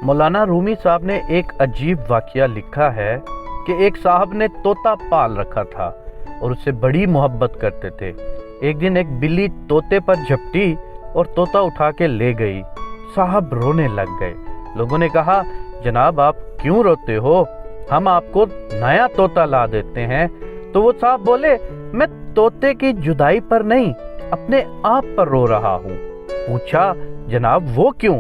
मौलाना रूमी साहब ने एक अजीब वाक़या लिखा है कि एक साहब ने तोता पाल रखा था और उससे बड़ी मोहब्बत करते थे। एक दिन एक बिल्ली तोते पर झपटी और तोता उठा के ले गई। साहब रोने लग गए। लोगों ने कहा, जनाब आप क्यों रोते हो, हम आपको नया तोता ला देते हैं। तो वो साहब बोले, मैं तोते की जुदाई पर नहीं, अपने आप पर रो रहा हूँ। पूछा, जनाब वो क्यों?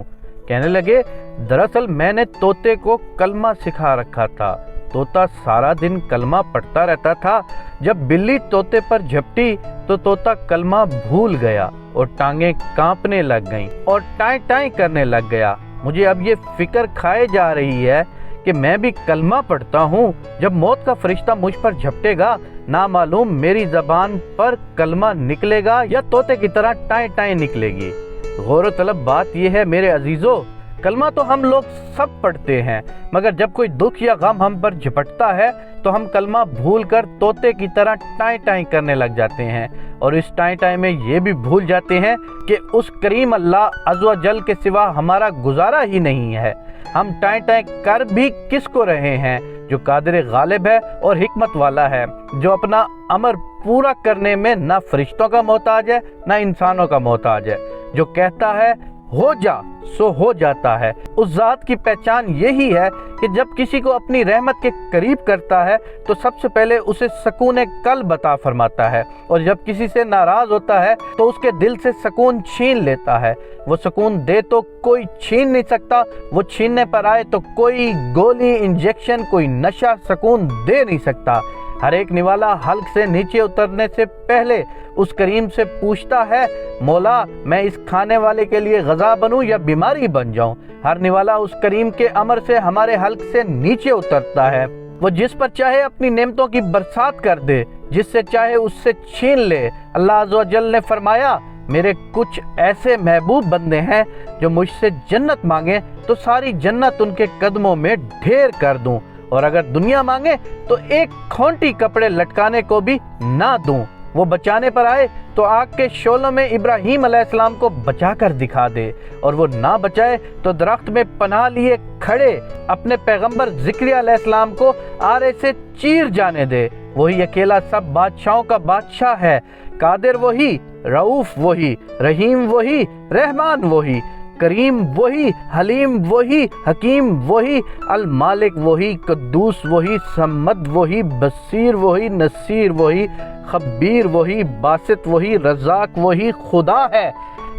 कहने लगे, दरअसल मैंने तोते को कलमा सिखा रखा था। तोता सारा दिन कलमा पढ़ता रहता था। जब बिल्ली तोते पर झपटी तो तोता कलमा भूल गया और टांगें कांपने लग गईं और टाई टाई करने लग गया। मुझे अब ये फिक्र खाए जा रही है कि मैं भी कलमा पढ़ता हूँ। जब मौत का फरिश्ता मुझ पर झपटेगा, ना मालूम मेरी जबान पर कलमा निकलेगा या तोते की तरह टाई टाई निकलेगी। गौर तलब बात यह है मेरे अजीजों, कलमा तो हम लोग सब पढ़ते हैं, मगर जब कोई दुख या गम हम पर झपटता है तो हम कलमा भूलकर तोते की तरह टाई टाई करने लग जाते हैं और इस टाई टाई में ये भी भूल जाते हैं कि उस करीम अल्लाह अज़्ज़ व जल के सिवा हमारा गुजारा ही नहीं है। हम टाई टाई कर भी किसको रहे हैं? जो कादिर गालिब है और हिकमत वाला है, जो अपना अमर पूरा करने में ना फरिश्तों का मोहताज है ना इंसानों का मोहताज है, जो कहता है हो जा सो हो जाता है। उस ज़ात की पहचान यही है कि जब किसी को अपनी रहमत के करीब करता है तो सबसे पहले उसे सकून कल्ब अता फरमाता है, और जब किसी से नाराज़ होता है तो उसके दिल से सकून छीन लेता है। वो सकून दे तो कोई छीन नहीं सकता, वो छीनने पर आए तो कोई गोली, इंजेक्शन, कोई नशा सकून दे नहीं सकता। हर एक निवाला हल्क से नीचे उतरने से पहले उस करीम से पूछता है, मौला मैं इस खाने वाले के लिए गज़ा बनूं या बीमारी बन जाऊं। हर निवाला उस करीम के अमर से हमारे हल्क से नीचे उतरता है। वो जिस पर चाहे अपनी नेमतों की बरसात कर दे, जिससे चाहे उससे छीन ले। अल्लाह अज़्ज़ व जल ने फरमाया, मेरे कुछ ऐसे महबूब बंदे हैं जो मुझसे जन्नत मांगे तो सारी जन्नत उनके कदमों में ढेर कर दूं, और अगर दुनिया मांगे तो एक खोंटी कपड़े लटकाने को भी ना दूं। वो बचाने पर आए तो आग के शोलों में इब्राहीम अलैहिस्सलाम को बचा कर दिखा दे, और वो ना बचाए तो दरख्त में पनाह लिए खड़े अपने पैगंबर ज़िक्रिया अलैहिस्सलाम को आरे से चीर जाने दे। वही अकेला सब बादशाहों का बादशाह है। कादिर वही, रऊफ वही, रहीम वही, रहमान वही, करीम वही, हलीम वही, हकीम वही, अल मालिक वही, कद्दूस वही, सम्मद वही, बसीर वही, नसीर वही, खबीर वही, बासित वही, रज़ाक वही खुदा है।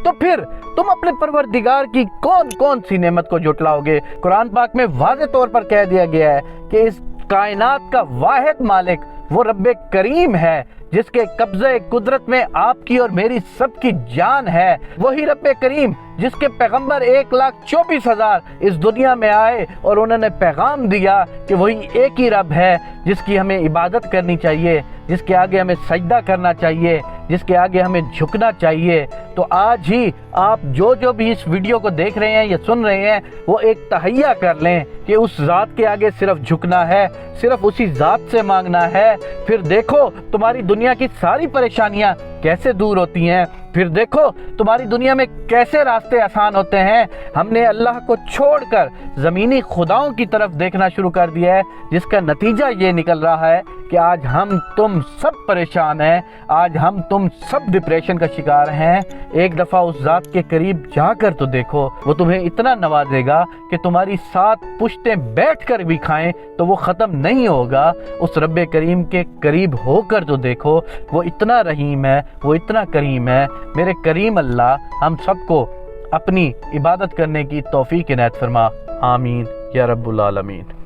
तो फिर तुम अपने परवरदिगार की कौन कौन सी नेमत को जुटलाओगे? कुरान पाक में वाज़े तौर पर कह दिया गया है कि इस कायनात का वाहिद मालिक वो रब्बे करीम है, जिसके कब्ज़े कुदरत में आपकी और मेरी सबकी जान है। वही रब्बे करीम जिसके पैगंबर 1,24,000 इस दुनिया में आए और उन्होंने पैगाम दिया कि वही एक ही रब है जिसकी हमें इबादत करनी चाहिए, जिसके आगे हमें सजदा करना चाहिए, जिसके आगे हमें झुकना चाहिए। तो आज ही आप जो भी इस वीडियो को देख रहे हैं या सुन रहे हैं, वो एक तहैया कर लें कि उस ज़ात के आगे सिर्फ झुकना है, सिर्फ उसी ज़ात से मांगना है। फिर देखो तुम्हारी दुनिया की सारी परेशानियां कैसे दूर होती हैं। फिर देखो तुम्हारी दुनिया में कैसे रास्ते आसान होते हैं। हमने अल्लाह को छोड़कर ज़मीनी खुदाओं की तरफ देखना शुरू कर दिया है, जिसका नतीजा ये निकल रहा है कि आज हम तुम सब परेशान हैं, आज हम तुम सब डिप्रेशन का शिकार हैं। एक दफ़ा उस ज़ात के करीब जाकर तो देखो, वो तुम्हें इतना नवाजेगा कि तुम्हारी 7 पुश्तें बैठकर भी खाएं तो वो ख़त्म नहीं होगा। उस रब्बे करीम के करीब होकर तो देखो, वो इतना रहीम है, वो इतना करीम है। मेरे करीम अल्लाह हम सबको अपनी इबादत करने की तौफीक इनायत फरमा। आमीन या रब्बुल आलमीन।